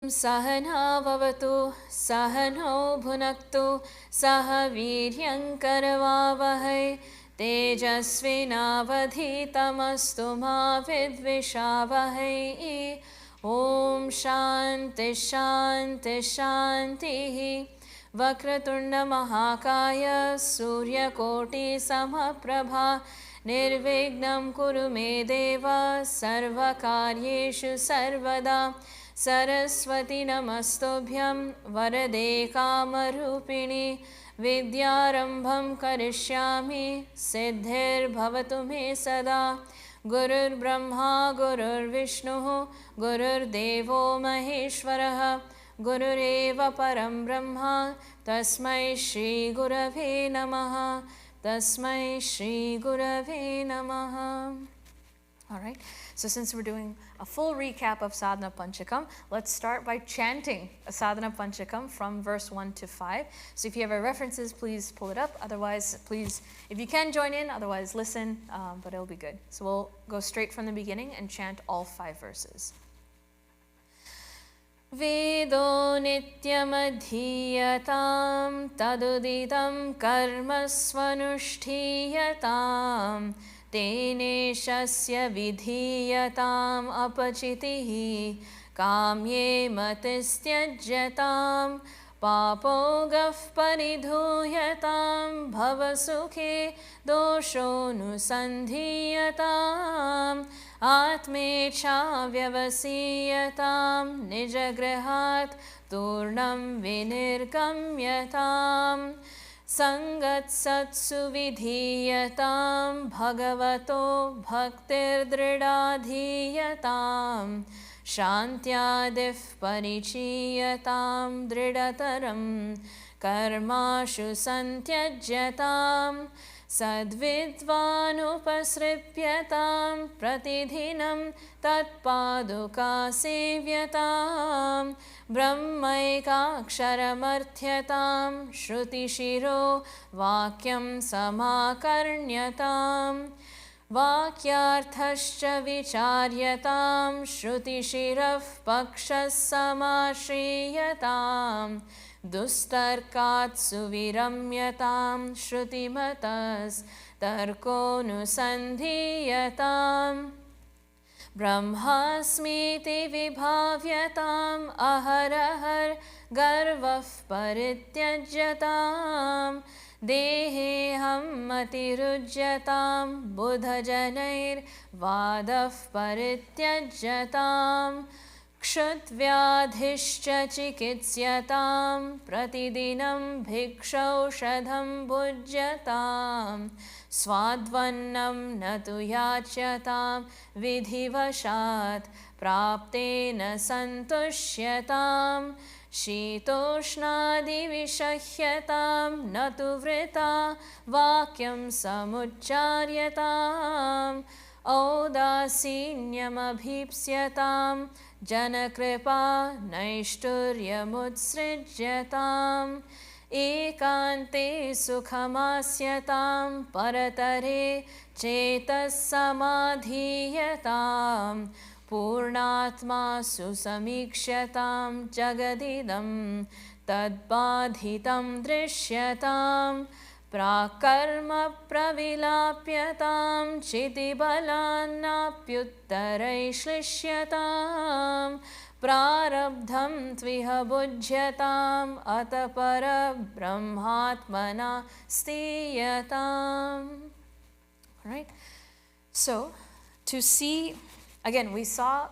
Sahana Vavatu Sahano Bhunaktu Saha Viryankaravavahai Tejasvinavadhitamastu ma vidvishavahai. Om Shanti Shanti Shanti. Vakratunda Mahakaya Surya Koti Samaprabha Nirvignam Kuru Me Deva Sarvakaryeshu Sarvada Saraswati Namastobhyam Varade Kamarupini Vidyarambham Karishyami Siddhir Bhavatu Me Sada Gurur Brahma Gurur Vishnu Gurur Devo Maheshwaraha Gurureva Param Brahma Tasmai Shri Gurave Namaha Tasmai Shri Gurave Namaha. All right, so since we're doing a full recap of Sadhana Panchakam, let's start by chanting a Sadhana Panchakam from verse 1 to 5. So if you have references, please pull it up. Otherwise, please, if you can join in, otherwise listen, but it'll be good. So we'll go straight from the beginning and chant all 5 verses. Vedo nityam tadudidam karma swanushtiyatam Tene shasya vidhiyatam apachitihi kamye matistyajyatam papogaf paridhuyatam bhavasukhe dosho nusandhiyatam atmecha vyavasiyatam nijagrahat turnam vinirgamyatam Sangat satsu vidhiyatam bhagavato bhaktir dridadhiyatam shantyadif parichiyatam dridataram karmashu santyajyatam sadvidvanupasripyatam pratidhinam tatpaduka sevyatam brahmaikaksharamarthyatam shrutishiro vakyam samakarnyatam vakyarthascha vicharyatam shrutishiraf pakshas samashriyatam Dustarkat suviramyatam shrutimatas tarko nusandhiyatam Brahmasmiti vibhavyatam aharahar garvaf parityajyatam Deheham matirujyatam buddhajanair vadaf parityajyatam Kshutvyaadhishcha chikitsyataam pratidinam bhikshaushadham bhujyatam swadvannam natu yachyatam vidhivashat praptena santushyatam shitoshnadi vishahyatam natu vrita vakyam samucharyatam Audasinyamabhipsyatam Janakripa Naishturyamutsrijyatam Ekante Sukhamasyatam Paratare Chetas Samadhiyatam Purnatma Susamikshyatam Jagadidam Tadbadhitam Drishyatam Prakarma pravilapyatam chitibalannapyuttaraishlisyatam prarabdham tviha bujyatam atapara brahmatmana stiyatam. All right. So, to see, again, we saw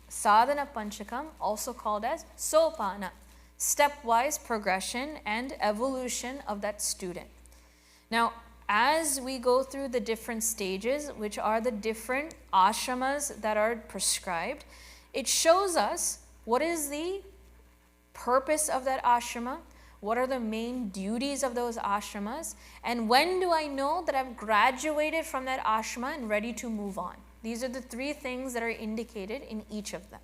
Sadhana Panchakam, also called as Sopana, stepwise progression and evolution of that student. Now, as we go through the different stages, which are the different ashramas that are prescribed, it shows us what is the purpose of that ashrama, what are the main duties of those ashramas, and when do I know that I've graduated from that ashrama and ready to move on. These are the 3 things that are indicated in each of them.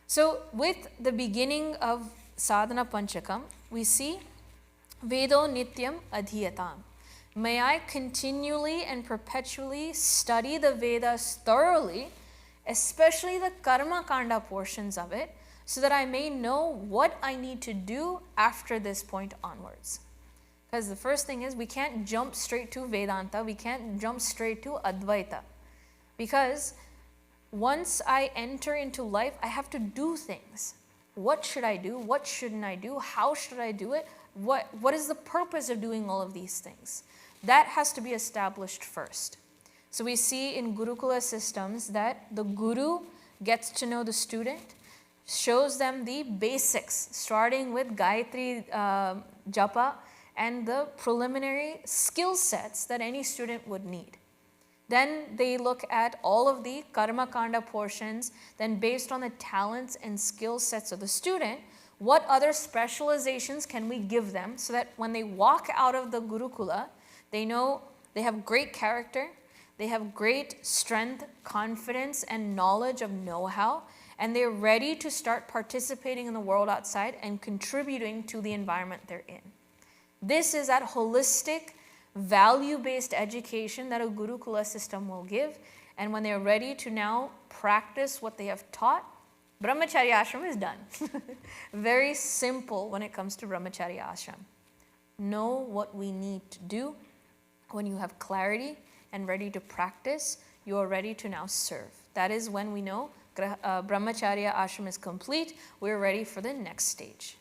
So, with the beginning of Sadhana Panchakam, we see Vedo Nityam Adhiyatam. May I continually and perpetually study the Vedas thoroughly, especially the Karma Kanda portions of it, so that I may know what I need to do after this point onwards. Because the first thing is, we can't jump straight to Vedanta, we can't jump straight to Advaita. Because once I enter into life, I have to do things. What should I do? What shouldn't I do? How should I do it? What is the purpose of doing all of these things? That has to be established first. So we see in Gurukula systems that the guru gets to know the student, shows them the basics, starting with Gayatri Japa and the preliminary skill sets that any student would need. Then they look at all of the Karma Kanda portions, then based on the talents and skill sets of the student, what other specializations can we give them so that when they walk out of the Gurukula, they know they have great character, they have great strength, confidence, and knowledge of know-how, and they're ready to start participating in the world outside and contributing to the environment they're in. This is that holistic, value-based education that a Gurukula system will give, and when they're ready to now practice what they have taught, Brahmacharya ashram is done. Very simple when it comes to Brahmacharya ashram. Know what we need to do. When you have clarity and ready to practice, you are ready to now serve. That is when we know Brahmacharya ashram is complete, we're ready for the next stage.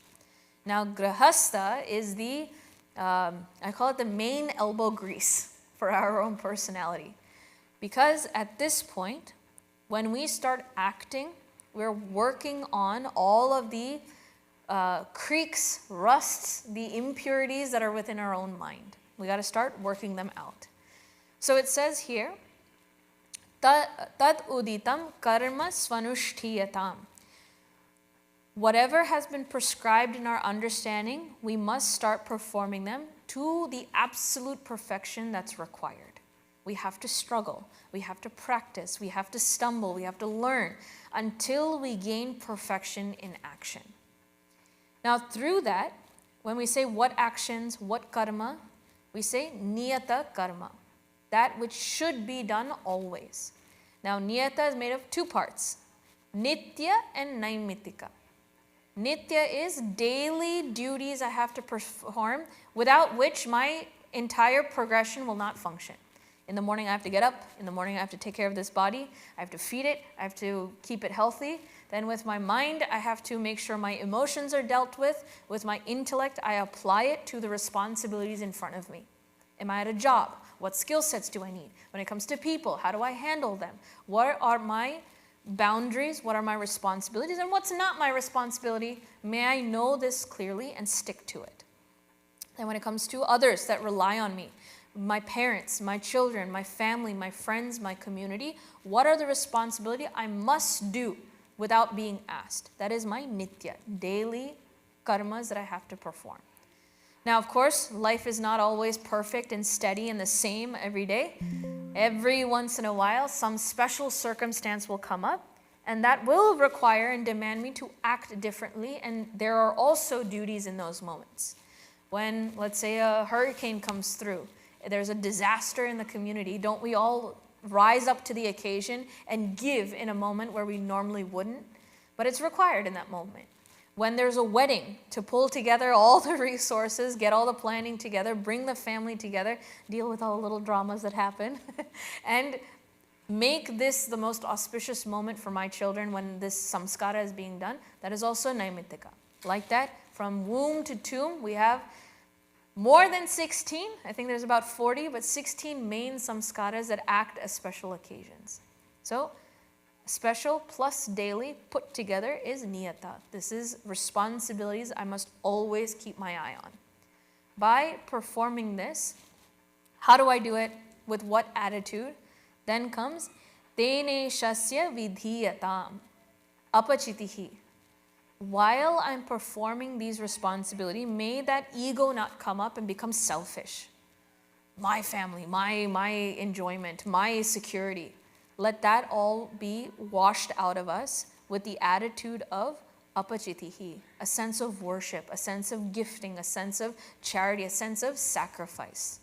Now Grahastha is the, I call it the main elbow grease for our own personality. Because at this point, when we start acting, we're working on all of the creaks, rusts, the impurities that are within our own mind. We got to start working them out. So it says here, Tad uditam karma svanushthiyatam. Whatever has been prescribed in our understanding, we must start performing them to the absolute perfection that's required. We have to struggle, we have to practice, we have to stumble, we have to learn until we gain perfection in action. Now through that, when we say what actions, what karma, we say niyata karma, that which should be done always. Now niyata is made of two parts, nitya and naimitika. Nitya is daily duties I have to perform, without which my entire progression will not function. In the morning I have to get up, in the morning I have to take care of this body, I have to feed it, I have to keep it healthy. Then with my mind, I have to make sure my emotions are dealt with. With my intellect, I apply it to the responsibilities in front of me. Am I at a job? What skill sets do I need? When it comes to people, how do I handle them? What are my boundaries? What are my responsibilities? And what's not my responsibility? May I know this clearly and stick to it. And when it comes to others that rely on me, my parents, my children, my family, my friends, my community, what are the responsibilities I must do without being asked? That is my nitya, daily karmas that I have to perform. Now, of course, life is not always perfect and steady and the same every day. Every once in a while, some special circumstance will come up, and that will require and demand me to act differently, and there are also duties in those moments. When, let's say, a hurricane comes through, there's a disaster in the community, don't we all rise up to the occasion and give in a moment where we normally wouldn't? But it's required in that moment. When there's a wedding, to pull together all the resources, get all the planning together, bring the family together, deal with all the little dramas that happen, and make this the most auspicious moment for my children when this samskara is being done. That is also naimitika. Like that, from womb to tomb, we have more than 16, I think there's about 40, but 16 main samskaras that act as special occasions. So, special plus daily put together is niyata. This is responsibilities I must always keep my eye on. By performing this, how do I do it? With what attitude? Then comes tene shasya vidhiyatam apachitihi. While I'm performing these responsibilities, may that ego not come up and become selfish. My family, my enjoyment, my security. Let that all be washed out of us with the attitude of apachitihi, a sense of worship, a sense of gifting, a sense of charity, a sense of sacrifice.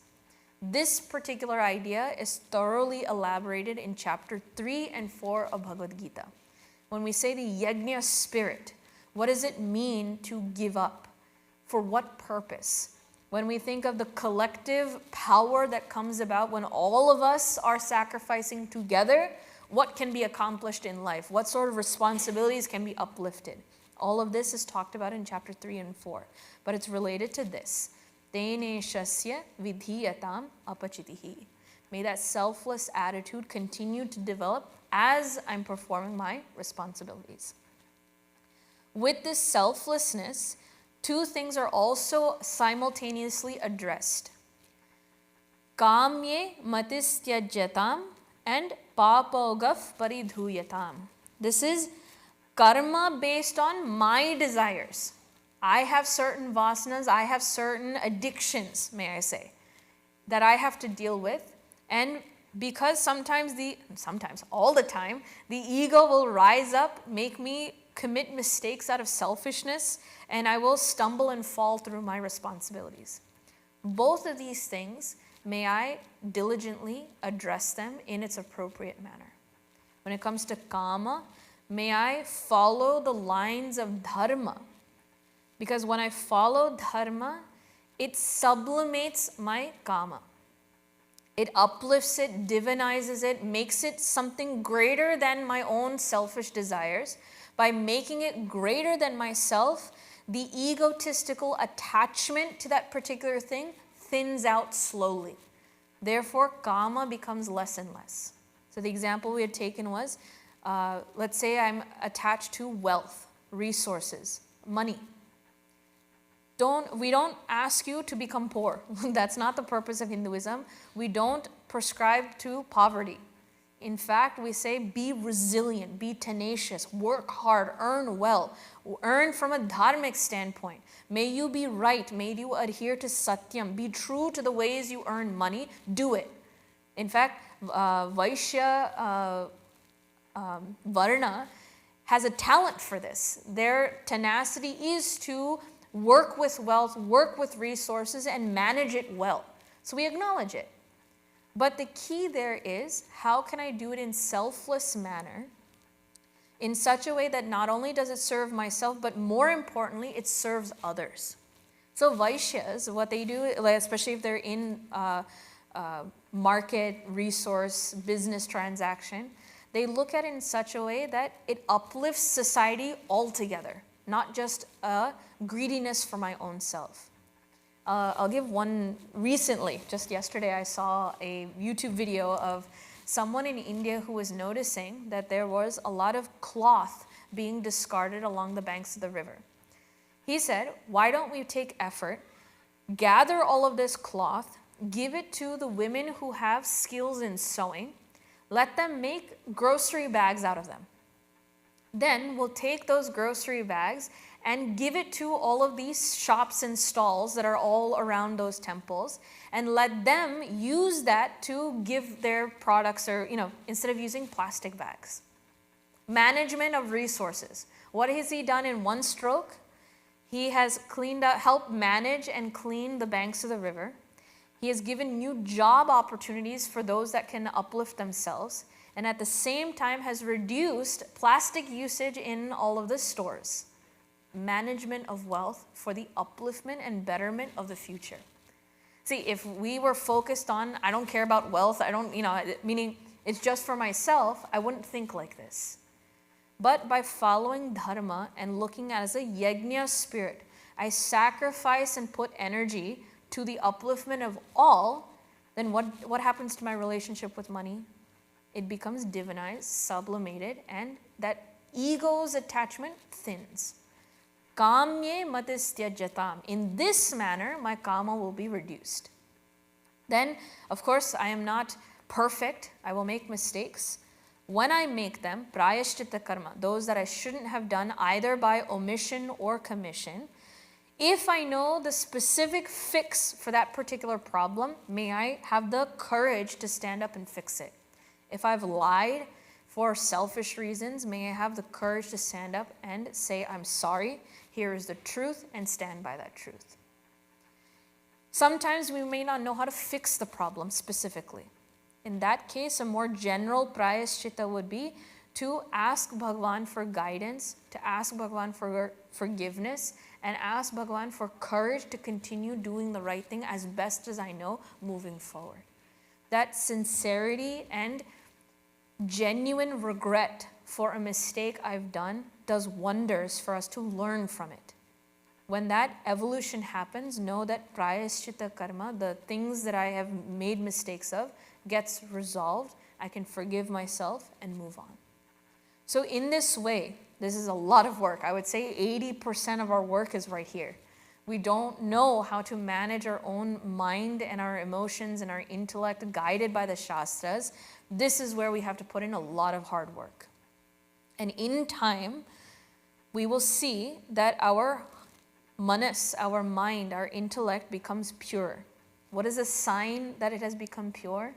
This particular idea is thoroughly elaborated in chapter 3 and 4 of Bhagavad Gita. When we say the yajna spirit, What does it mean to give up? For what purpose? When we think of the collective power that comes about when all of us are sacrificing together, what can be accomplished in life? What sort of responsibilities can be uplifted? All of this is talked about in chapter 3 and 4, but it's related to this. Teneshasya vidhiyatam apachitihi. May that selfless attitude continue to develop as I'm performing my responsibilities. With this selflessness, two things are also simultaneously addressed. Kamye matistyajatam and papogaf paridhuyatam. This is karma based on my desires. I have certain vasanas, I have certain addictions, may I say, that I have to deal with. And because all the time, the ego will rise up, make me commit mistakes out of selfishness, and I will stumble and fall through my responsibilities. Both of these things, may I diligently address them in its appropriate manner. When it comes to kama, may I follow the lines of dharma. Because when I follow dharma, it sublimates my kama. It uplifts it, divinizes it, makes it something greater than my own selfish desires. By making it greater than myself, the egotistical attachment to that particular thing thins out slowly. Therefore, kama becomes less and less. So the example we had taken was, let's say I'm attached to wealth, resources, money. We don't ask you to become poor. That's not the purpose of Hinduism. We don't prescribe to poverty. In fact, we say be resilient, be tenacious, work hard, earn well, earn from a dharmic standpoint. May you be right, may you adhere to satyam, be true to the ways you earn money, do it. In fact, Vaishya Varna has a talent for this. Their tenacity is to work with wealth, work with resources, and manage it well. So we acknowledge it. But the key there is, how can I do it in selfless manner, in such a way that not only does it serve myself, but more importantly, it serves others. So Vaishyas, what they do, especially if they're in market, resource, business transaction, they look at it in such a way that it uplifts society altogether, not just a greediness for my own self. I'll give one recently. Just yesterday I saw a YouTube video of someone in India who was noticing that there was a lot of cloth being discarded along the banks of the river. He said, why don't we take effort, gather all of this cloth, give it to the women who have skills in sewing, let them make grocery bags out of them. Then we'll take those grocery bags and give it to all of these shops and stalls that are all around those temples, and let them use that to give their products, or, instead of using plastic bags. Management of resources. What has he done in one stroke? He has helped manage and clean the banks of the river. He has given new job opportunities for those that can uplift themselves, and at the same time has reduced plastic usage in all of the stores. Management of wealth for the upliftment and betterment of the future. See, if we were focused on, I don't care about wealth, meaning it's just for myself, I wouldn't think like this. But by following dharma and looking at it as a yajna spirit, I sacrifice and put energy to the upliftment of all, then what happens to my relationship with money? It becomes divinized, sublimated, and that ego's attachment thins. Kamye matistyajatam. In this manner, my kama will be reduced. Then, of course, I am not perfect. I will make mistakes. When I make them, prayaschitta karma, those that I shouldn't have done either by omission or commission, if I know the specific fix for that particular problem, may I have the courage to stand up and fix it. If I've lied for selfish reasons, may I have the courage to stand up and say, I'm sorry, here is the truth, and stand by that truth. Sometimes we may not know how to fix the problem specifically. In that case, a more general prayaschitta would be to ask Bhagwan for guidance, to ask Bhagwan for forgiveness, and ask Bhagwan for courage to continue doing the right thing as best as I know moving forward. That sincerity and genuine regret for a mistake I've done does wonders for us to learn from it. When that evolution happens, know that prayaschitta karma, the things that I have made mistakes of, gets resolved. I can forgive myself and move on. So in this way, this is a lot of work. I would say 80% of our work is right here. We don't know how to manage our own mind and our emotions and our intellect guided by the Shastras. This is where we have to put in a lot of hard work. And in time, we will see that our manas, our mind, our intellect becomes pure. What is a sign that it has become pure?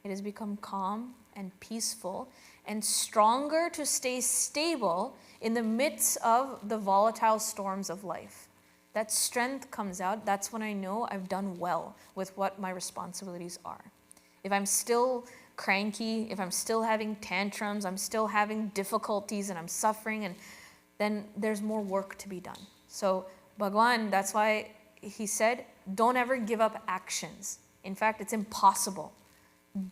It has become calm and peaceful and stronger to stay stable in the midst of the volatile storms of life. That strength comes out. That's when I know I've done well with what my responsibilities are. If I'm still cranky, if I'm still having tantrums, I'm still having difficulties and I'm suffering, and then there's more work to be done. So Bhagwan, that's why he said, don't ever give up actions. In fact, it's impossible.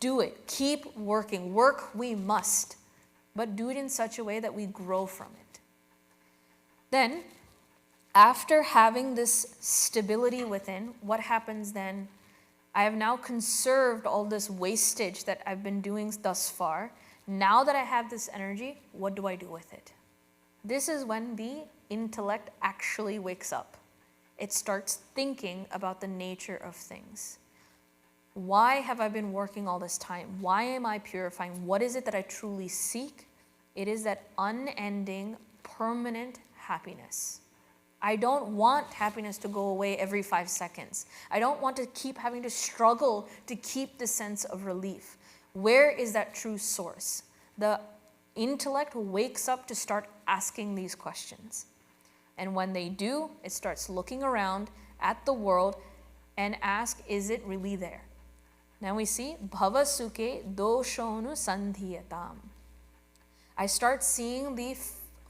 Do it. Keep working. Work we must. But do it in such a way that we grow from it. Then, after having this stability within, what happens then? I have now conserved all this wastage that I've been doing thus far. Now that I have this energy, what do I do with it? This is when the intellect actually wakes up. It starts thinking about the nature of things. Why have I been working all this time? Why am I purifying? What is it that I truly seek? It is that unending, permanent happiness. I don't want happiness to go away every 5 seconds. I don't want to keep having to struggle to keep the sense of relief. Where is that true source? The intellect wakes up to start asking these questions. And when they do, it starts looking around at the world and ask, is it really there? Now we see, bhava sukhe doshonu sandhiyatam. I start seeing the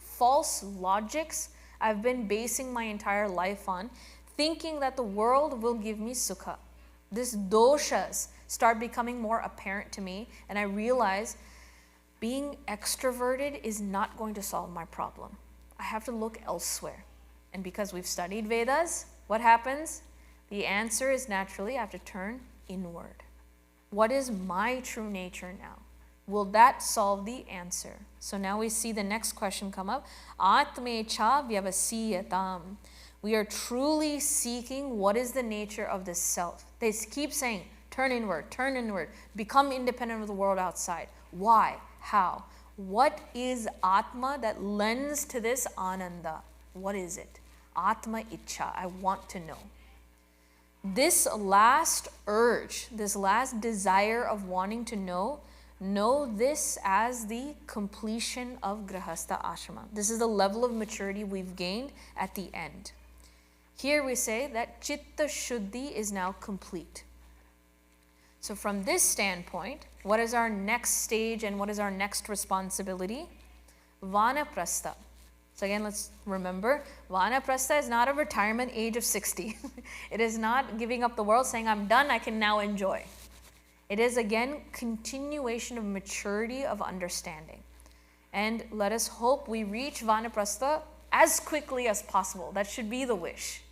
false logics I've been basing my entire life on, thinking that the world will give me sukha. These doshas start becoming more apparent to me, and I realize being extroverted is not going to solve my problem. I have to look elsewhere. And because we've studied Vedas, what happens? The answer is naturally I have to turn inward. What is my true nature now? Will that solve the answer? So now we see the next question come up. Atmecha vyavasiyatam. We are truly seeking what is the nature of this self. They keep saying, turn inward, become independent of the world outside. Why? How? What is Atma that lends to this Ananda? What is it? Atma Ichha. I want to know. This last urge, this last desire of wanting to know this as the completion of Grahastha Ashrama. This is the level of maturity we've gained at the end. Here we say that Chitta Shuddhi is now complete. So from this standpoint, what is our next stage and what is our next responsibility? Vanaprastha. So again, let's remember, Vanaprastha is not a retirement age of 60. It is not giving up the world, saying, I'm done, I can now enjoy. It is, again, continuation of maturity of understanding. And let us hope we reach Vanaprastha as quickly as possible. That should be the wish.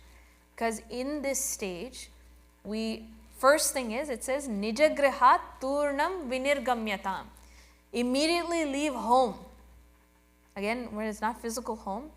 Because in this stage, first thing is, it says, Nijagrihat turnam vinirgamyatam. Immediately leave home. Again, when it's not physical home,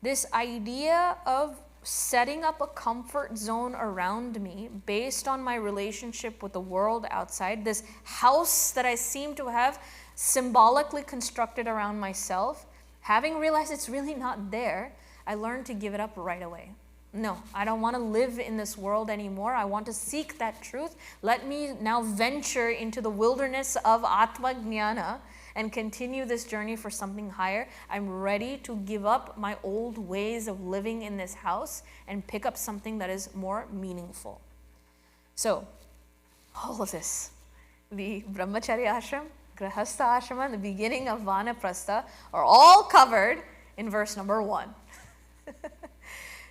this idea of setting up a comfort zone around me based on my relationship with the world outside, this house that I seem to have symbolically constructed around myself, having realized it's really not there, I learned to give it up right away. No, I don't want to live in this world anymore. I want to seek that truth. Let me now venture into the wilderness of Atma Jnana and continue this journey for something higher. I'm ready to give up my old ways of living in this house and pick up something that is more meaningful. So, all of this, the Brahmacharya ashram, Grahastha Ashrama and the beginning of Vanaprastha are all covered in verse number 1.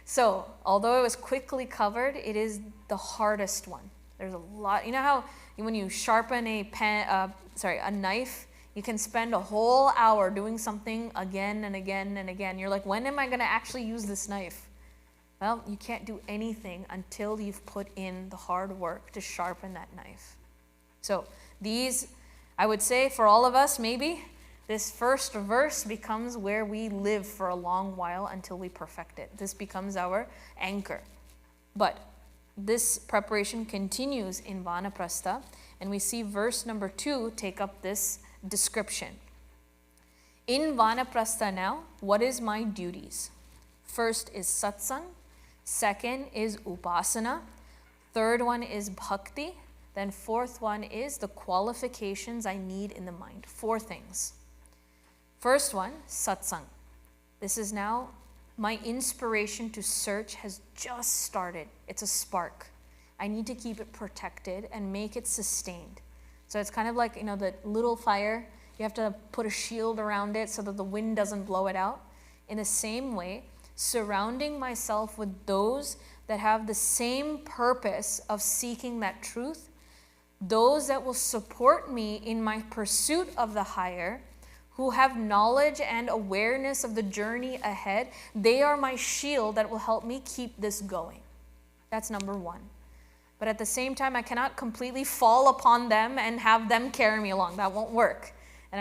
So, although it was quickly covered, it is the hardest one. There's a lot. You know how when you sharpen a knife, you can spend a whole hour doing something again and again and again. You're like, when am I going to actually use this knife? Well, you can't do anything until you've put in the hard work to sharpen that knife. So these, I would say for all of us, maybe this first verse becomes where we live for a long while until we perfect it. This becomes our anchor. But this preparation continues in Vanaprastha, and we see verse number 2 take up this description. In Vanaprastha now, what is my duties? First is Satsang, second is Upasana, third one is Bhakti, then fourth one is the qualifications I need in the mind. 4 things. First one, Satsang. This is now my inspiration to search has just started. It's a spark. I need to keep it protected and make it sustained. So it's kind of like, the little fire. You have to put a shield around it so that the wind doesn't blow it out. In the same way, surrounding myself with those that have the same purpose of seeking that truth, those that will support me in my pursuit of the higher, who have knowledge and awareness of the journey ahead, they are my shield that will help me keep this going. That's number 1. But at the same time, I cannot completely fall upon them and have them carry me along. That won't work. And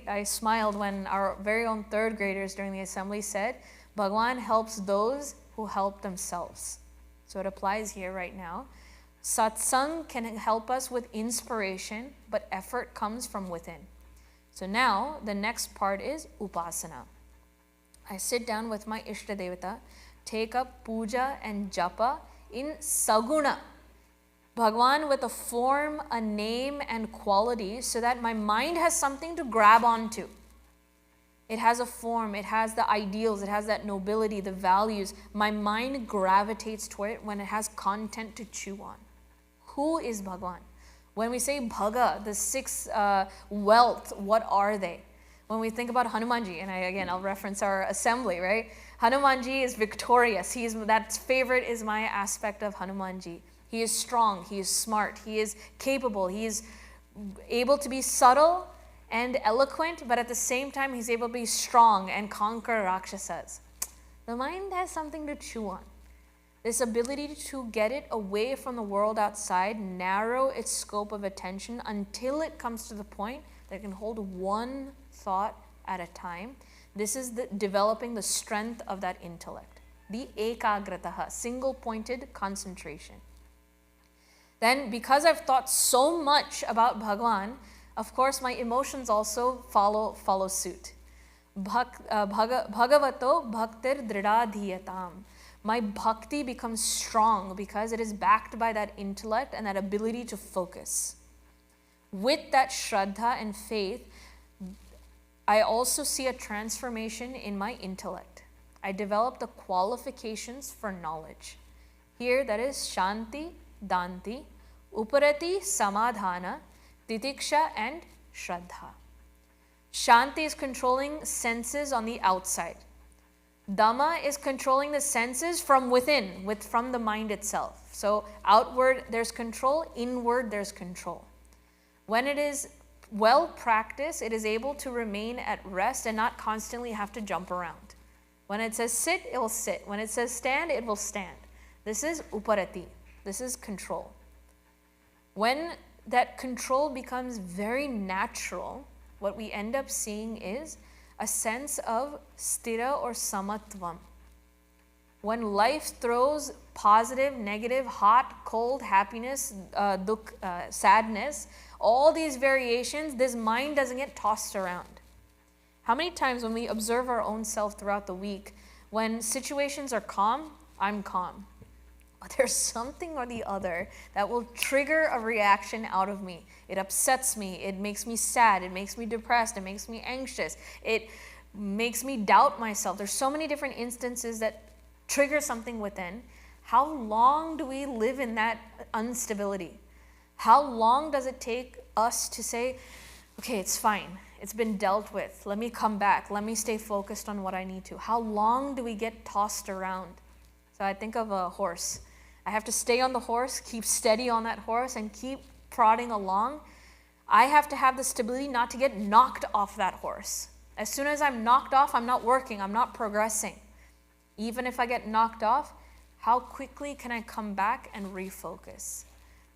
I smiled when our very own 3rd graders during the assembly said, Bhagwan helps those who help themselves. So it applies here right now. Satsang can help us with inspiration, but effort comes from within. So now, the next part is Upasana. I sit down with my Ishta Devata, take up puja and japa in saguna. Bhagwan with a form, a name, and quality so that my mind has something to grab onto. It has a form, it has the ideals, it has that nobility, the values. My mind gravitates toward it when it has content to chew on. Who is Bhagwan? When we say Bhaga, the 6 wealth, what are they? When we think about Hanumanji, and I'll reference our assembly, right? Hanumanji is victorious. That's favorite is my aspect of Hanumanji. He is strong, he is smart, he is capable, he is able to be subtle and eloquent, but at the same time, he's able to be strong and conquer Rakshasas. The mind has something to chew on. This ability to get it away from the world outside, narrow its scope of attention until it comes to the point that it can hold one thought at a time. This is developing the strength of that intellect. The ekagrataha, single-pointed concentration. Then, because I've thought so much about Bhagwan, of course, my emotions also follow suit. Bhagavato bhaktir dridadhiyatam. My bhakti becomes strong because it is backed by that intellect and that ability to focus. With that shraddha and faith, I also see a transformation in my intellect. I develop the qualifications for knowledge. Here, that is Shanti, Danti, Uparati, Samadhana, Titiksha, and Shraddha. Shanti is controlling senses on the outside. Dhamma is controlling the senses from within, from the mind itself. So outward there's control, inward there's control. When it is well practiced, it is able to remain at rest and not constantly have to jump around. When it says sit, it will sit. When it says stand, it will stand. This is uparati. This is control. When that control becomes very natural, what we end up seeing is a sense of stira or samatvam. When life throws positive, negative, hot, cold, happiness, sadness, all these variations, this mind doesn't get tossed around. How many times when we observe our own self throughout the week, when situations are calm, I'm calm. But there's something or the other that will trigger a reaction out of me. It upsets me. It makes me sad. It makes me depressed. It makes me anxious. It makes me doubt myself. There's so many different instances that trigger something within. How long do we live in that instability? How long does it take us to say, okay, it's fine. It's been dealt with. Let me come back. Let me stay focused on what I need to. How long do we get tossed around? So I think of a horse. I have to stay on the horse, keep steady on that horse, and keep prodding along. I have to have the stability not to get knocked off that horse. As soon as I'm knocked off, I'm not working, I'm not progressing. Even if I get knocked off, how quickly can I come back and refocus?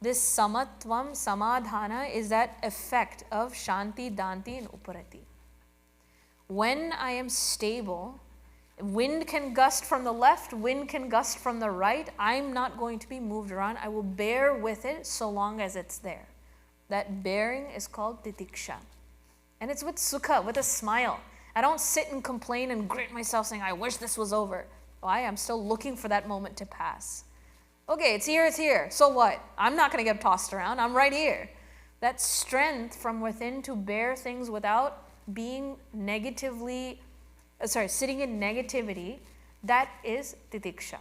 This samatvam, samadhana is that effect of shanti, danti, and uparati. When I am stable, wind can gust from the left, wind can gust from the right. I'm not going to be moved around. I will bear with it so long as it's there. That bearing is called titiksha. And it's with sukha, with a smile. I don't sit and complain and grit myself saying, I wish this was over. Why? I'm still looking for that moment to pass. Okay, it's here. So what? I'm not going to get tossed around. I'm right here. That strength from within to bear things without being sitting in negativity, that is titiksha.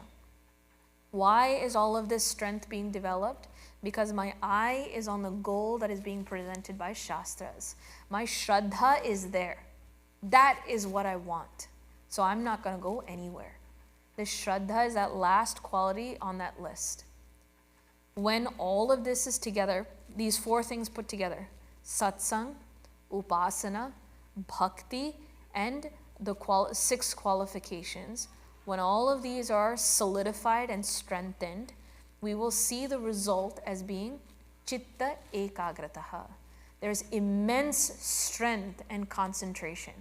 Why is all of this strength being developed? Because my eye is on the goal that is being presented by Shastras. My shraddha is there. That is what I want. So I'm not going to go anywhere. This shraddha is that last quality on that list. When all of this is together, these four things put together, satsang, upasana, bhakti, and the 6 qualifications, when all of these are solidified and strengthened, we will see the result as being chitta ekagrataha. There's immense strength and concentration.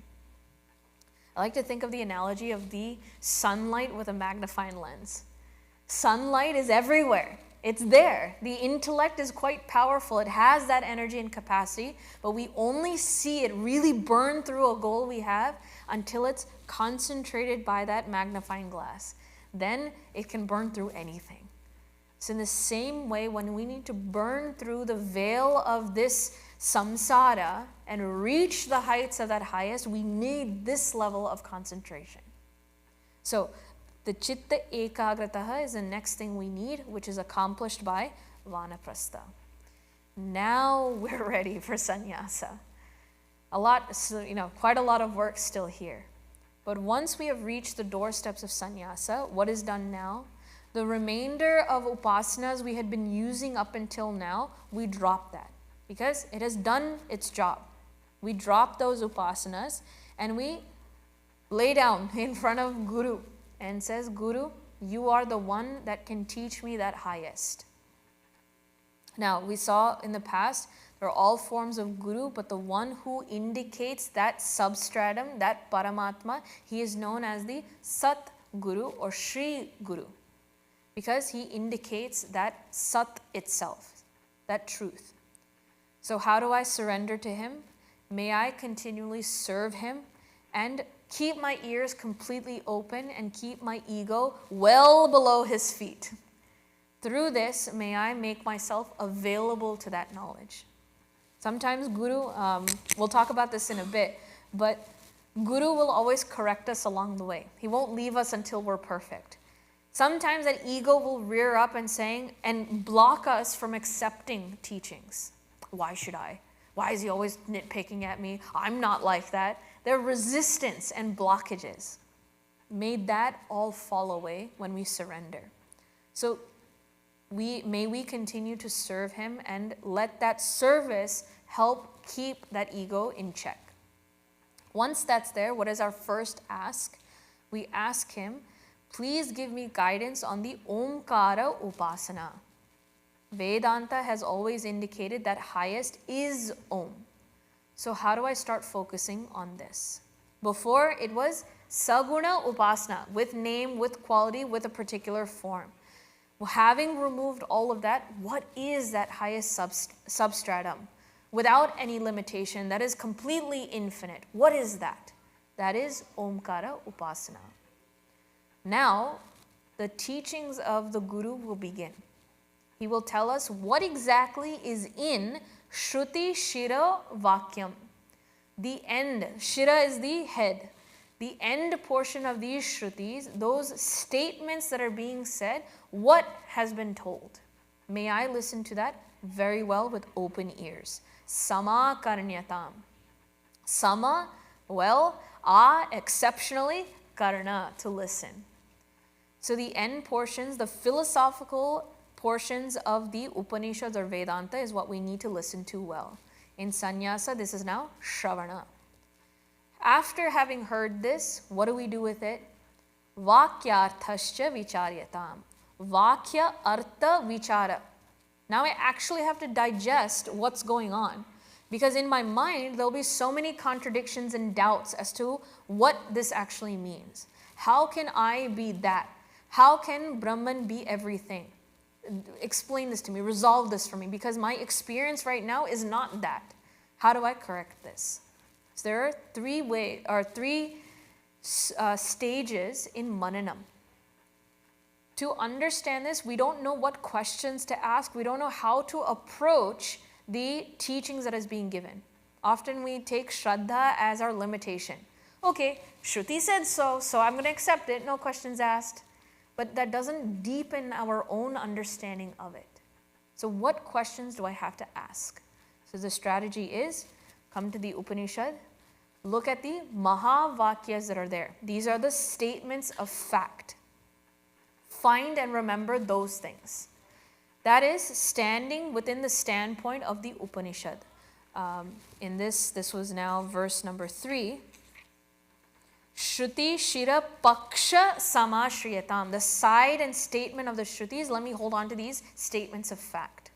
I like to think of the analogy of the sunlight with a magnifying lens. Sunlight is everywhere. It's there. The intellect is quite powerful. It has that energy and capacity, but we only see it really burn through a goal we have until it's concentrated by that magnifying glass. Then it can burn through anything. So in the same way, when we need to burn through the veil of this samsara and reach the heights of that highest, we need this level of concentration. So the chitta ekagrataha is the next thing we need, which is accomplished by vanaprastha. Now we're ready for sannyasa. Quite a lot of work still here. But once we have reached the doorsteps of sannyasa, what is done now? The remainder of upasanas we had been using up until now, we drop that because it has done its job. We drop those upasanas and we lay down in front of Guru and says, Guru, you are the one that can teach me that highest. Now, we saw in the past, there are all forms of Guru, but the one who indicates that substratum, that Paramatma, he is known as the Sat Guru or Shri Guru, because he indicates that Sat itself, that truth. So how do I surrender to him? May I continually serve him and keep my ears completely open and keep my ego well below his feet. Through this, may I make myself available to that knowledge. Sometimes Guru, we'll talk about this in a bit, but Guru will always correct us along the way. He won't leave us until we're perfect. Sometimes that ego will rear up and block us from accepting teachings. Why should I? Why is he always nitpicking at me? I'm not like that. There are resistance and blockages. May that all fall away when we surrender. So may we continue to serve him and let that service help keep that ego in check. Once that's there, what is our first ask? We ask him, please give me guidance on the Omkara Upasana. Vedanta has always indicated that highest is Om. So how do I start focusing on this? Before it was Saguna Upasana, with name, with quality, with a particular form. Having removed all of that, what is that highest substratum? Without any limitation, that is completely infinite. What is that? That is Omkara Upasana. Now, the teachings of the Guru will begin. He will tell us what exactly is in Shruti Shira Vakyam. The end. Shira is the head. The end portion of these Shrutis, those statements that are being said, what has been told? May I listen to that very well with open ears. sama karnyatam. Sama, exceptionally, karna, to listen. So the end portions, the philosophical portions of the Upanishads or Vedanta is what we need to listen to well. In sannyasa, this is now shravana. After having heard this, what do we do with it? Vakyarthascha vicharyatam. Vakya artha vichara. Now I actually have to digest what's going on. Because in my mind, there'll be so many contradictions and doubts as to what this actually means. How can I be that? How can Brahman be everything? Explain this to me, resolve this for me, because my experience right now is not that. How do I correct this? So there are three stages in mananam. To understand this, we don't know what questions to ask. We don't know how to approach the teachings that is being given. Often we take Shraddha as our limitation. Okay, Shruti said so I'm going to accept it, no questions asked. But that doesn't deepen our own understanding of it. So what questions do I have to ask? So the strategy is, come to the Upanishad, look at the Mahavakyas that are there. These are the statements of fact. Find and remember those things. That is standing within the standpoint of the Upanishad. In this was now verse number 3. Shruti Shira Paksha Samashriyatam. The side and statement of the Shrutis, let me hold on to these statements of fact.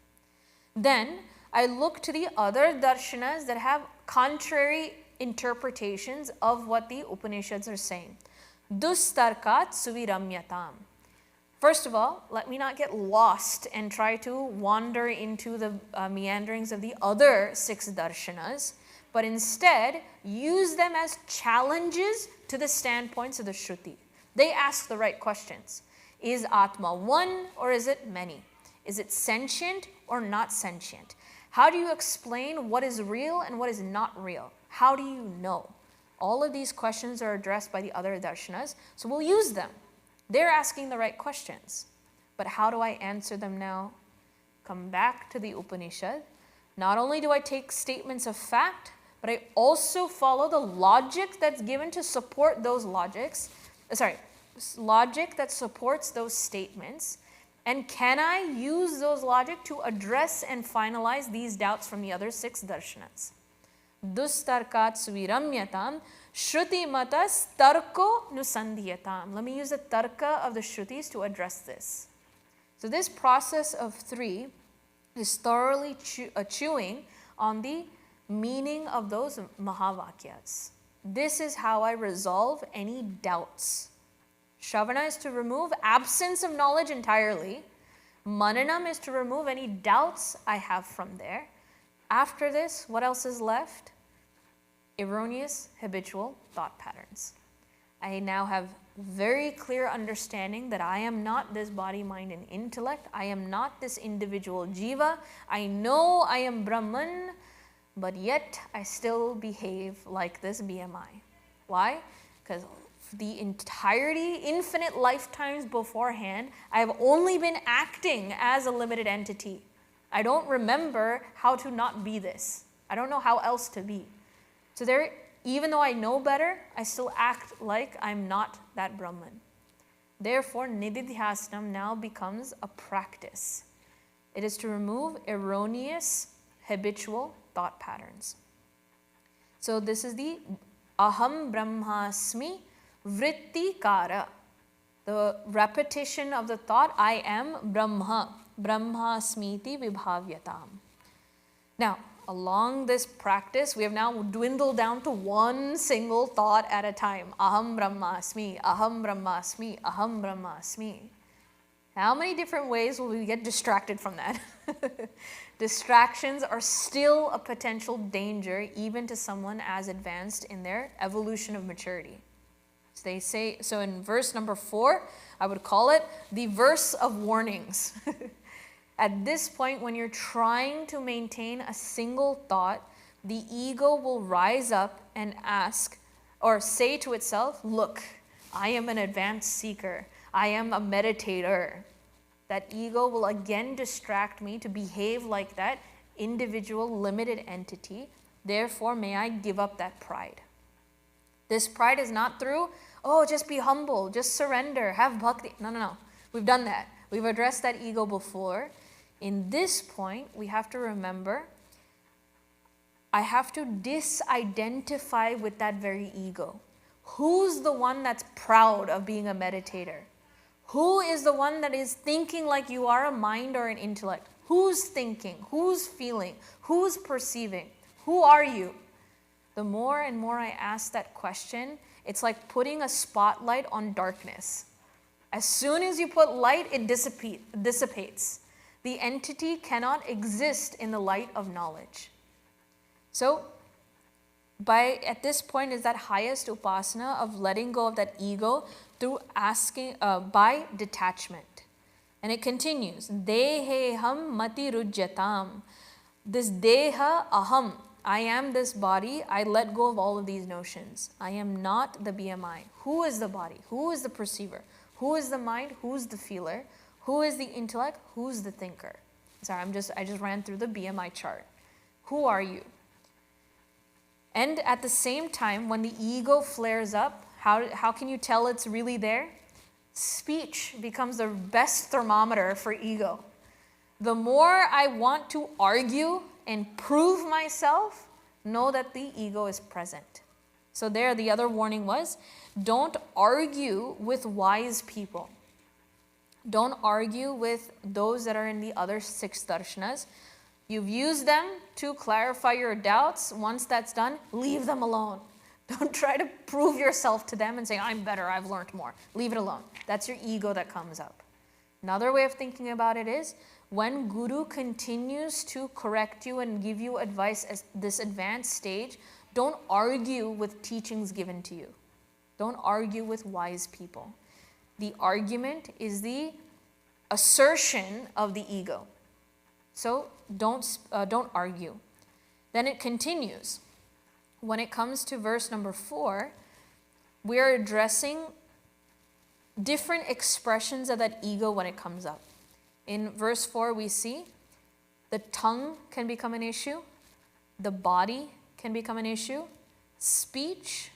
Then I look to the other darshanas that have contrary interpretations of what the Upanishads are saying. Dustarkat Suviramyatam. First of all, let me not get lost and try to wander into the meanderings of the other 6 darshanas, but instead use them as challenges to the standpoints of the Shruti. They ask the right questions. Is Atma one or is it many? Is it sentient or not sentient? How do you explain what is real and what is not real? How do you know? All of these questions are addressed by the other darshanas, so we'll use them. They're asking the right questions. But how do I answer them now? Come back to the Upanishad. Not only do I take statements of fact, but I also follow the logic that's given to support those logic that supports those statements. And can I use those logic to address and finalize these doubts from the other 6 darshanas? Dustarkat suviramyatam, shruti matas tarko nusandhyatam. Let me use the tarka of the shrutis to address this. So this process of 3 is thoroughly chewing on the meaning of those Mahavakyas. This is how I resolve any doubts. Shravana is to remove absence of knowledge entirely. Mananam is to remove any doubts I have from there. After this, what else is left? Erroneous habitual thought patterns. I now have very clear understanding that I am not this body, mind, and intellect. I am not this individual jiva. I know I am Brahman, but yet I still behave like this BMI. Why? Because the entirety, infinite lifetimes beforehand, I have only been acting as a limited entity. I don't remember how to not be this. I don't know how else to be. So there, even though I know better, I still act like I'm not that Brahman. Therefore, nididhyasana now becomes a practice. It is to remove erroneous habitual thought patterns. So this is the aham brahmasmi vritti kara. The repetition of the thought, I am Brahma. Brahmasmiti vibhavyatam. Now, along this practice, we have now dwindled down to one single thought at a time. Aham brahmasmi, aham brahmasmi, aham brahmasmi. How many different ways will we get distracted from that? Distractions are still a potential danger even to someone as advanced in their evolution of maturity. So they say, so in verse number 4, I would call it the verse of warnings. At this point, when you're trying to maintain a single thought, the ego will rise up and ask or say to itself, look, I am an advanced seeker. I am a meditator. That ego will again distract me to behave like that individual, limited entity. Therefore, may I give up that pride. This pride is not through, oh, just be humble, just surrender, have bhakti. No. We've done that. We've addressed that ego before. In this point, we have to remember, I have to disidentify with that very ego. Who's the one that's proud of being a meditator? Who is the one that is thinking like you are a mind or an intellect? Who's thinking? Who's feeling? Who's perceiving? Who are you? The more and more I ask that question, it's like putting a spotlight on darkness. As soon as you put light, it dissipates. The entity cannot exist in the light of knowledge. So, at this point is that highest upasana of letting go of that ego through asking, by detachment. And it continues, Deheham mati rujyatam. This deha aham, I am this body, I let go of all of these notions. I am not the BMI. Who is the body? Who is the perceiver? Who is the mind? Who's the feeler? Who is the intellect? Who's the thinker? Sorry, I just ran through the BMI chart. Who are you? And at the same time, when the ego flares up, how can you tell it's really there? Speech becomes the best thermometer for ego. The more I want to argue and prove myself, know that the ego is present. So there, the other warning was, don't argue with wise people. Don't argue with those that are in the other 6 darshanas. You've used them to clarify your doubts. Once that's done, leave them alone. Don't try to prove yourself to them and say, I'm better, I've learned more. Leave it alone. That's your ego that comes up. Another way of thinking about it is, when Guru continues to correct you and give you advice at this advanced stage, don't argue with teachings given to you. Don't argue with wise people. The argument is the assertion of the ego. So don't argue. Then it continues. When it comes to verse number 4, we are addressing different expressions of that ego when it comes up. In verse 4, we see the tongue can become an issue, the body can become an issue, speech,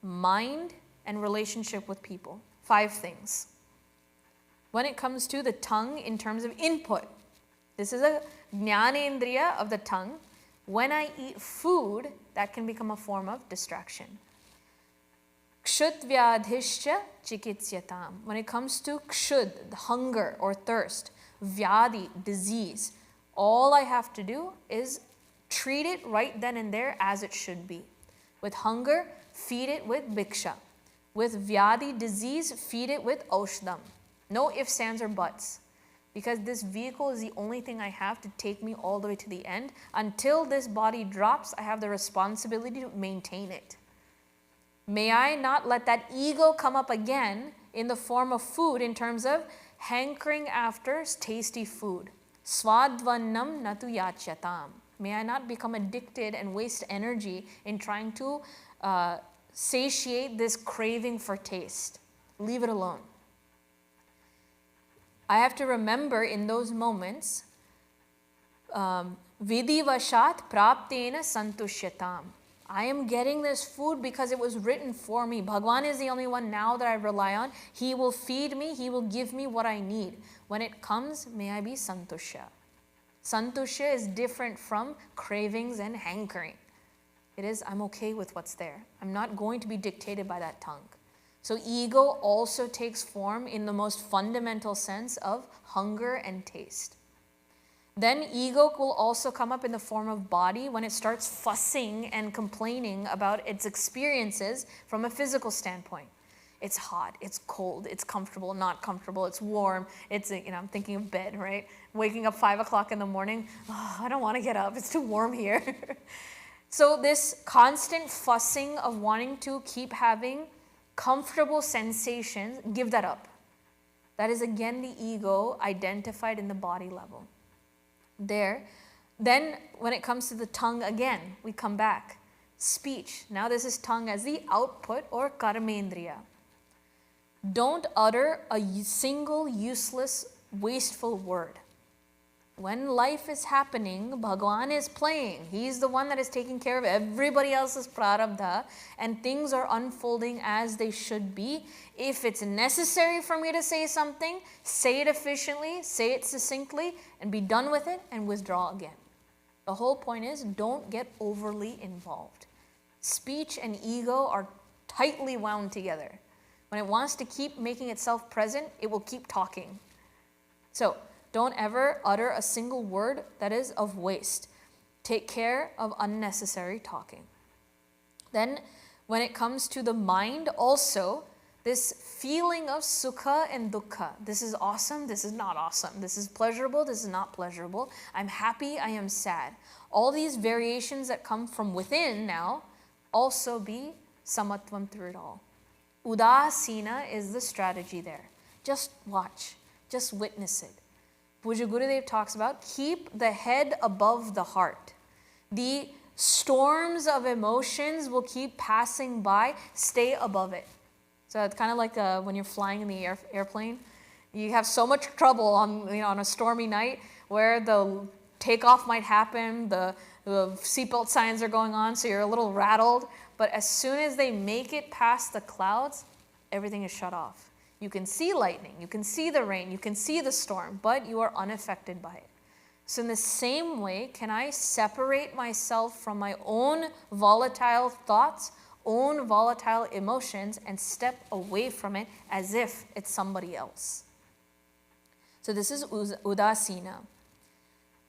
mind, and relationship with people. 5 things. When it comes to the tongue in terms of input, this is a jnanendriya of the tongue. When I eat food, that can become a form of distraction. Kshut vyadhishcha chikitsyatam. When it comes to kshud, hunger or thirst, vyadi, disease, all I have to do is treat it right then and there as it should be. With hunger, feed it with bhiksha. With vyadi, disease, feed it with aushdam. No ifs, ands, or buts. Because this vehicle is the only thing I have to take me all the way to the end. Until this body drops, I have the responsibility to maintain it. May I not let that ego come up again in the form of food, in terms of hankering after tasty food. Swadvannam natu yachyatam. May I not become addicted and waste energy in trying to satiate this craving for taste. Leave it alone. I have to remember in those moments, vidivashat praptena santushyatam. I am getting this food because it was written for me. Bhagwan is the only one now that I rely on. He will feed me. He will give me what I need. When it comes, may I be santushya. Santushya is different from cravings and hankering. It is, I'm okay with what's there. I'm not going to be dictated by that tongue. So ego also takes form in the most fundamental sense of hunger and taste. Then ego will also come up in the form of body when it starts fussing and complaining about its experiences from a physical standpoint. It's hot, it's cold, it's comfortable, not comfortable, it's warm, it's, I'm thinking of bed, right? Waking up 5 o'clock in the morning, oh, I don't want to get up, it's too warm here. So this constant fussing of wanting to keep having comfortable sensations, give that up. That is again the ego identified in the body level. There. Then when it comes to the tongue again, we come back. Speech. Now this is tongue as the output or karmendriya. Don't utter a single useless, wasteful word. When life is happening, Bhagwan is playing. He's the one that is taking care of everybody else's prarabdha, and things are unfolding as they should be. If it's necessary for me to say something, say it efficiently, say it succinctly, and be done with it and withdraw again. The whole point is, don't get overly involved. Speech and ego are tightly wound together. When it wants to keep making itself present, it will keep talking. So, don't ever utter a single word that is of waste. Take care of unnecessary talking. Then, when it comes to the mind also, this feeling of sukha and dukkha. This is awesome, this is not awesome. This is pleasurable, this is not pleasurable. I'm happy, I am sad. All these variations that come from within now also be samatvam through it all. Udasina is the strategy there. Just watch, just witness it. Puja Gurudev talks about keep the head above the heart. The storms of emotions will keep passing by, stay above it. So it's kind of like when you're flying in the airplane. You have so much trouble on a stormy night where the takeoff might happen, the seatbelt signs are going on, so you're a little rattled. But as soon as they make it past the clouds, everything is shut off. You can see lightning, you can see the rain, you can see the storm, but you are unaffected by it. So in the same way, can I separate myself from my own volatile thoughts, own volatile emotions, and step away from it as if it's somebody else? So this is udasina.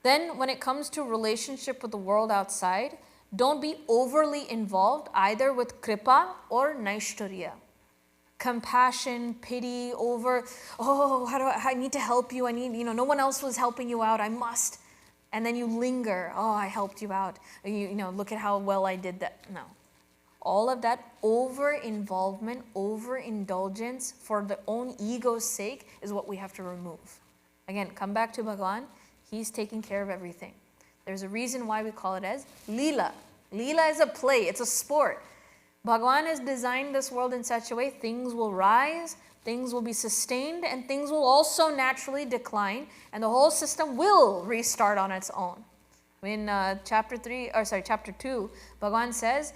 Then when it comes to relationship with the world outside, don't be overly involved either with kripa or naishtarya. Compassion, pity over, I need to help you. I need, no one else was helping you out. I must. And then you linger. I helped you out. Look at how well I did that. No. All of that over-involvement, over-indulgence for the own ego's sake is what we have to remove. Again, come back to Bhagavan. He's taking care of everything. There's a reason why we call it as Leela. Leela is a play. It's a sport. Bhagavan has designed this world in such a way things will rise, things will be sustained, and things will also naturally decline, and the whole system will restart on its own. In chapter 2, Bhagavan says,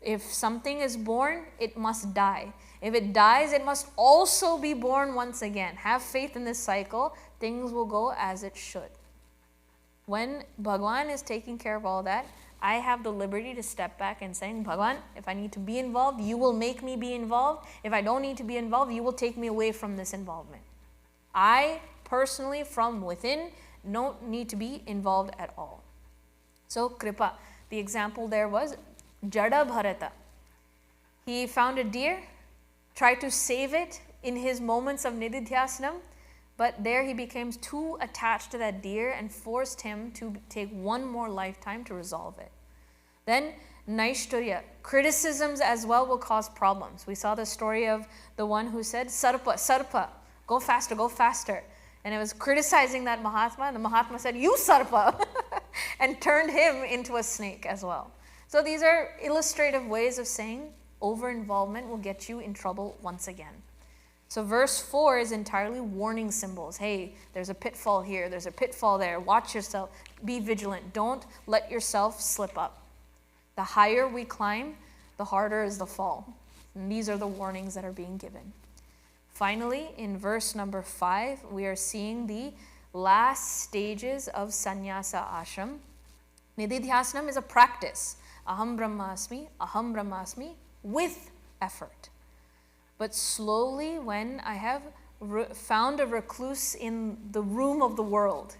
if something is born, it must die. If it dies, it must also be born once again. Have faith in this cycle, things will go as it should. When Bhagavan is taking care of all that, I have the liberty to step back and saying, Bhagavan, if I need to be involved, you will make me be involved. If I don't need to be involved, you will take me away from this involvement. I personally, from within, don't need to be involved at all. So, Kripa, the example there was Jada Bharata. He found a deer, tried to save it in his moments of nididhyasana, but there he became too attached to that deer and forced him to take one more lifetime to resolve it. Then Naishtarya, criticisms as well will cause problems. We saw the story of the one who said, Sarpa, go faster, go faster. And it was criticizing that Mahatma, and the Mahatma said, you Sarpa, and turned him into a snake as well. So these are illustrative ways of saying over-involvement will get you in trouble once again. So verse 4 is entirely warning symbols. Hey, there's a pitfall here, there's a pitfall there. Watch yourself, be vigilant. Don't let yourself slip up. The higher we climb, the harder is the fall. And these are the warnings that are being given. Finally, in verse number 5, we are seeing the last stages of sannyasa ashram. Nididhyasanam is a practice. Aham brahmasmi, with effort. But slowly, when I have found a recluse in the room of the world,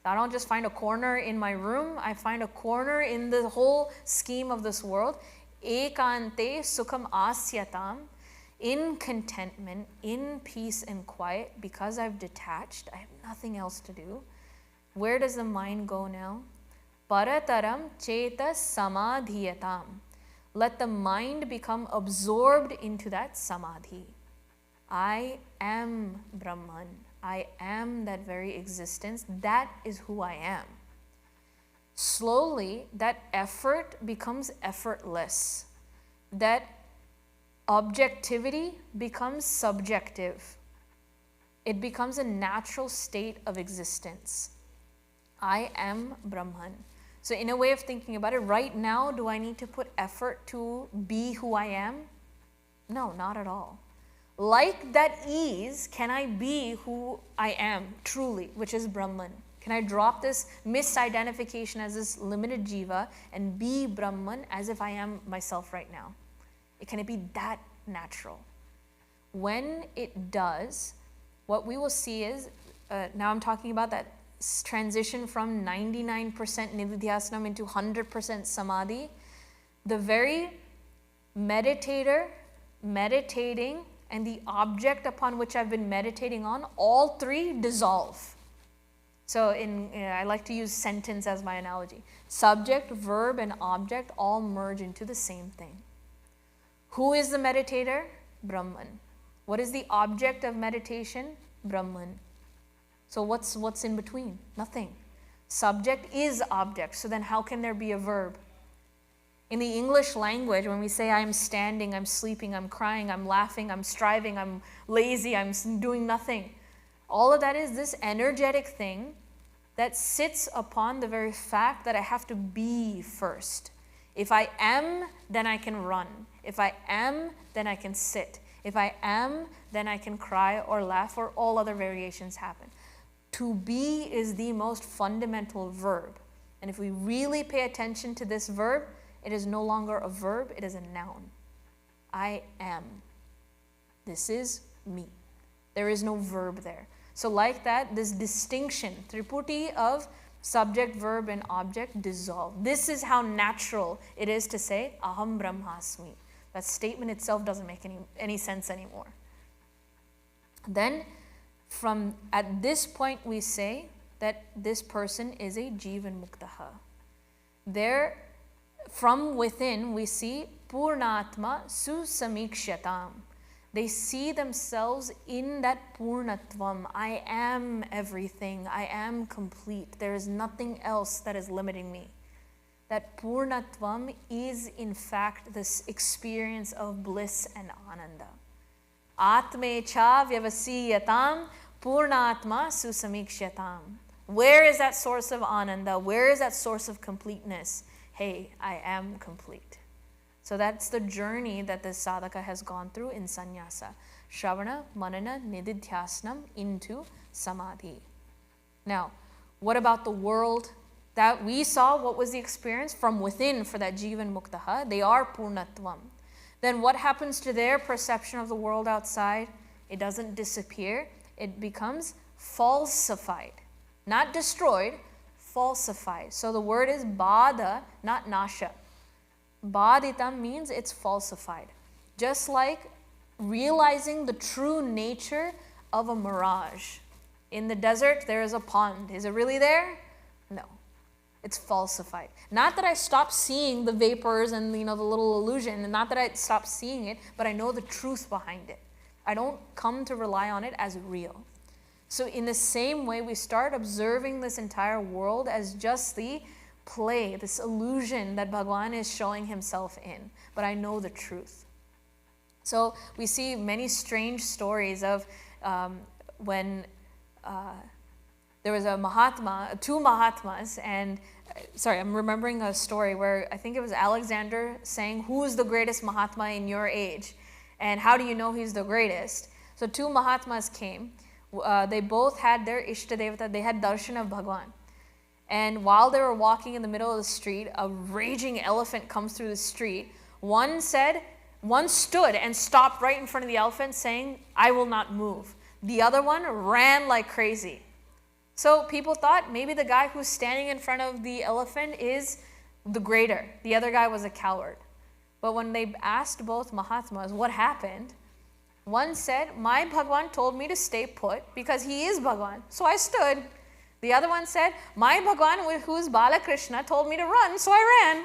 I don't just find a corner in my room, I find a corner in the whole scheme of this world. Ekante sukham asyatam, in contentment, in peace and quiet, because I've detached, I have nothing else to do. Where does the mind go now? Parataram cheta samadhiyatam. Let the mind become absorbed into that samadhi. I am Brahman. I am that very existence. That is who I am. Slowly, that effort becomes effortless. That objectivity becomes subjective. It becomes a natural state of existence. I am Brahman. So in a way of thinking about it, right now, do I need to put effort to be who I am? No, not at all. Like that ease, can I be who I am truly, which is Brahman? Can I drop this misidentification as this limited jiva and be Brahman as if I am myself right now? Can it be that natural? When it does, what we will see is, now I'm talking about that transition from 99% nididhyasana into 100% samadhi. The very meditator, meditating, and the object upon which I've been meditating on, all three dissolve. So I like to use sentence as my analogy. Subject, verb, and object all merge into the same thing. Who is the meditator? Brahman. What is the object of meditation? Brahman. So what's in between? Nothing. Subject is object. So then how can there be a verb? In the English language, when we say I'm standing, I'm sleeping, I'm crying, I'm laughing, I'm striving, I'm lazy, I'm doing nothing, all of that is this energetic thing that sits upon the very fact that I have to be first. If I am, then I can run. If I am, then I can sit. If I am, then I can cry or laugh, or all other variations happen. To be is the most fundamental verb. And if we really pay attention to this verb, it is no longer a verb, it is a noun. I am. This is me. There is no verb there. So like that, this distinction, triputi of subject, verb, and object dissolve. This is how natural it is to say, aham brahmasmi. That statement itself doesn't make any sense anymore. Then, at this point, we say that this person is a jivan muktaha. There, from within, we see purnatma susamikshatam. They see themselves in that purnatvam. I am everything. I am complete. There is nothing else that is limiting me. That purnatvam is in fact this experience of bliss and ananda. Atme cha vyavasiyatam purnatma susamikshatam. Where is that source of ananda? Where is that source of completeness? Hey, I am complete. So that's the journey that this sadhaka has gone through in sannyasa. Shravana, manana, nididhyasnam into samadhi. Now, what about the world? That we saw, what was the experience from within for that jivan muktaha? They are purnatvam. Then what happens to their perception of the world outside? It doesn't disappear. It becomes falsified. Not destroyed, falsified. So the word is bada, not nasha. Baditam means it's falsified. Just like realizing the true nature of a mirage. In the desert, there is a pond. Is it really there? No. It's falsified. Not that I stopped seeing the vapors and the little illusion, and not that I stopped seeing it, but I know the truth behind it. I don't come to rely on it as real. So in the same way, we start observing this entire world as just the play, this illusion that Bhagavan is showing himself in. But I know the truth. So we see many strange stories of when there was a Mahatma, two Mahatmas, and I'm remembering a story where I think it was Alexander saying, who is the greatest Mahatma in your age? And how do you know he's the greatest? So two Mahatmas came. They both had their Ishtadevata, they had darshan of Bhagavan. And while they were walking in the middle of the street, a raging elephant comes through the street. One stood and stopped right in front of the elephant saying, I will not move. The other one ran like crazy. So people thought maybe the guy who's standing in front of the elephant is the greater. The other guy was a coward. But when they asked both Mahatmas what happened, one said, my Bhagavan told me to stay put because he is Bhagavan. So I stood. The other one said, my Bhagavan, who is Balakrishna, told me to run, so I ran.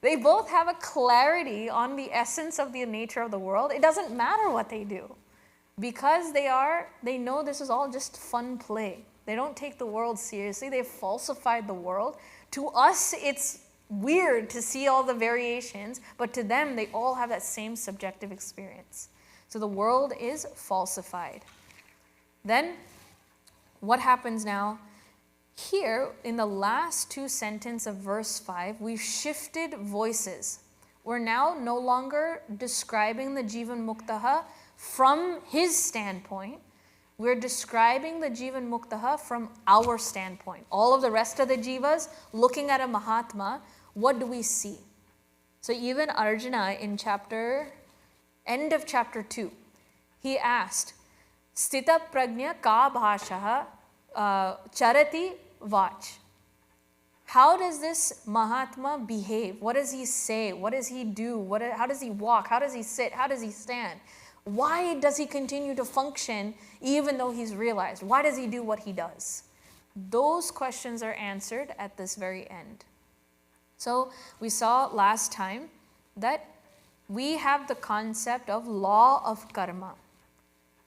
They both have a clarity on the essence of the nature of the world. It doesn't matter what they do because they know this is all just fun play. They don't take the world seriously. They've falsified the world. To us, it's weird to see all the variations, but to them, they all have that same subjective experience. So the world is falsified. Then, what happens now? Here, in the last two sentences of verse 5, we've shifted voices. We're now no longer describing the Jivan Muktaha from his standpoint. We're describing the Jivan Muktaha from our standpoint. All of the rest of the Jivas, looking at a Mahatma, what do we see? So even Arjuna in end of chapter 2, he asked, Sthita prajna ka bhashaha charati vach. How does this Mahatma behave? What does he say? What does he do? How does he walk? How does he sit? How does he stand? Why does he continue to function even though he's realized? Why does he do what he does? Those questions are answered at this very end. So we saw last time that we have the concept of law of karma.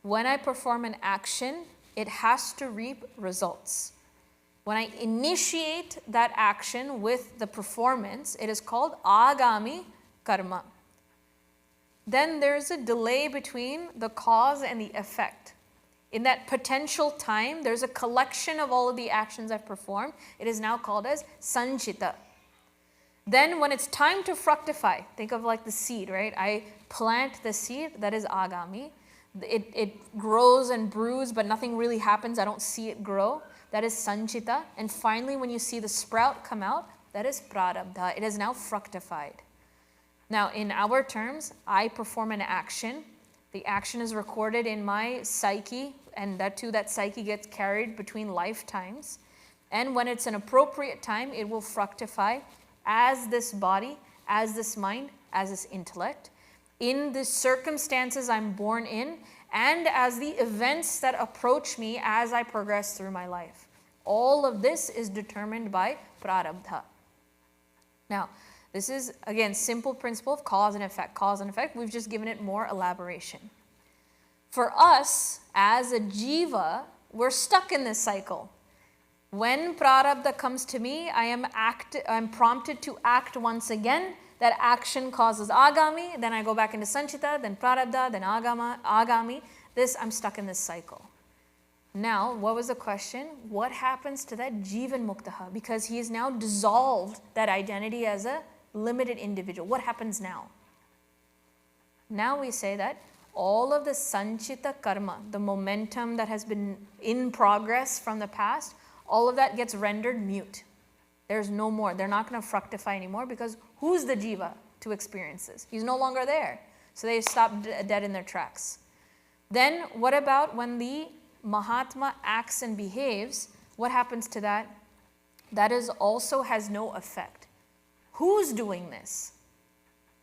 When I perform an action, it has to reap results. When I initiate that action with the performance, it is called agami karma. Then there's a delay between the cause and the effect. In that potential time, there's a collection of all of the actions I've performed. It is now called as sanchita. Then when it's time to fructify, think of like the seed, right? I plant the seed, that is agami. It grows and brews, but nothing really happens. I don't see it grow. That is sanchita. And finally, when you see the sprout come out, that is prarabdha. It is now fructified. Now, in our terms, I perform an action. The action is recorded in my psyche, and that psyche gets carried between lifetimes. And when it's an appropriate time, it will fructify as this body, as this mind, as this intellect, in the circumstances I'm born in, and as the events that approach me as I progress through my life. All of this is determined by prarabdha. Now, this is, again, simple principle of cause and effect. Cause and effect, we've just given it more elaboration. For us, as a jiva, we're stuck in this cycle. When prarabdha comes to me, I'm prompted to act once again. That action causes agami, then I go back into sanchita, then prarabdha, then agami. I'm stuck in this cycle. Now, what was the question? What happens to that jivan muktaha? Because he has now dissolved that identity as a limited individual. What happens now? Now we say that all of the sanchita karma, the momentum that has been in progress from the past, all of that gets rendered mute. There's no more. They're not going to fructify anymore because who's the jiva to experience this? He's no longer there. So they stop dead in their tracks. Then what about when the Mahatma acts and behaves? What happens to that? That is also has no effect. Who's doing this?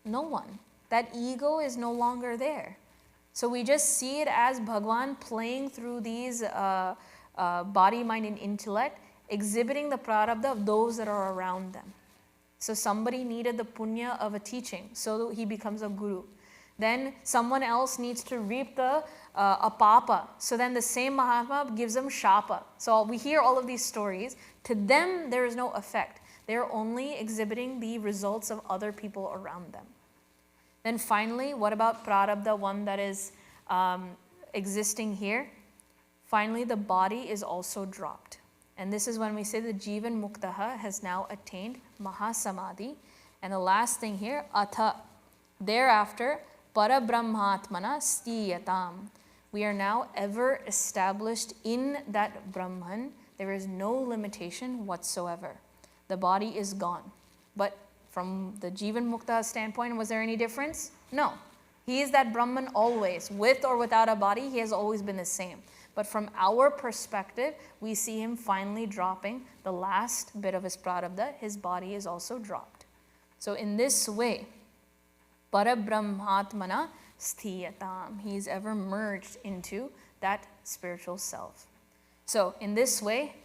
No one. That ego is no longer there. So we just see it as Bhagwan playing through these body, mind, and intellect, exhibiting the prarabdha of those that are around them. So somebody needed the punya of a teaching, so he becomes a guru. Then someone else needs to reap the apapa. So then the same Mahatma gives them shapa. So we hear all of these stories. To them, there is no effect. They're only exhibiting the results of other people around them. Then finally, what about prarabdha, one that is existing here? Finally, the body is also dropped. And this is when we say the Jivan Muktaha has now attained Mahasamadhi. And the last thing here, Atha, thereafter, Parabrahmatmana Stiyatam. We are now ever established in that Brahman. There is no limitation whatsoever. The body is gone. But from the Jivan Mukta standpoint, was there any difference? No. He is that Brahman always. With or without a body, he has always been the same. But from our perspective, we see him finally dropping the last bit of his prarabdha. His body is also dropped. So in this way, Parabrahmatmana Sthiyatam. He is ever merged into that spiritual self. So in this way,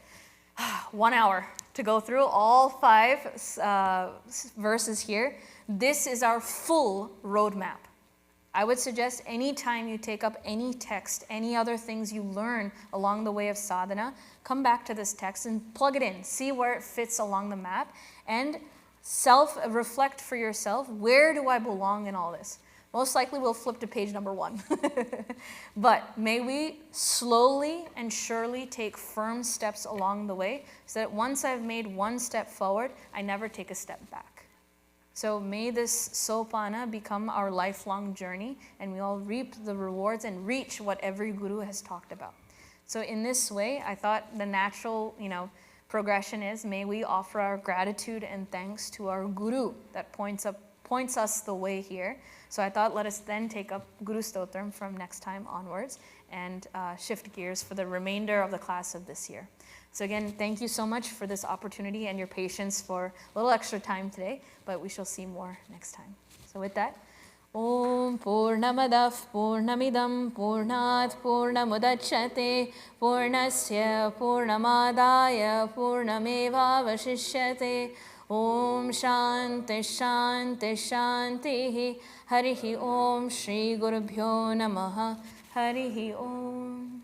1 hour to go through all 5 verses here. This is our full roadmap. I would suggest anytime you take up any text, any other things you learn along the way of sadhana, come back to this text and plug it in. See where it fits along the map and self-reflect for yourself. Where do I belong in all this? Most likely we'll flip to page number 1. But may we slowly and surely take firm steps along the way so that once I've made one step forward, I never take a step back. So may this sopana become our lifelong journey and we all reap the rewards and reach what every guru has talked about. So in this way, I thought the natural, progression is may we offer our gratitude and thanks to our guru that points us the way here. So I thought let us then take up Guru Stotram from next time onwards and shift gears for the remainder of the class of this year. So again, thank you so much for this opportunity and your patience for a little extra time today, but we shall see more next time. So with that, Om Purnamadah Purnamidam Purnat Purnamudachyate Purnasya Purnamadaya Purnameva Vashishyate Om Shanti Shanti Shanti Harihi Om Shri Gurubhyo Namaha Harihi Om.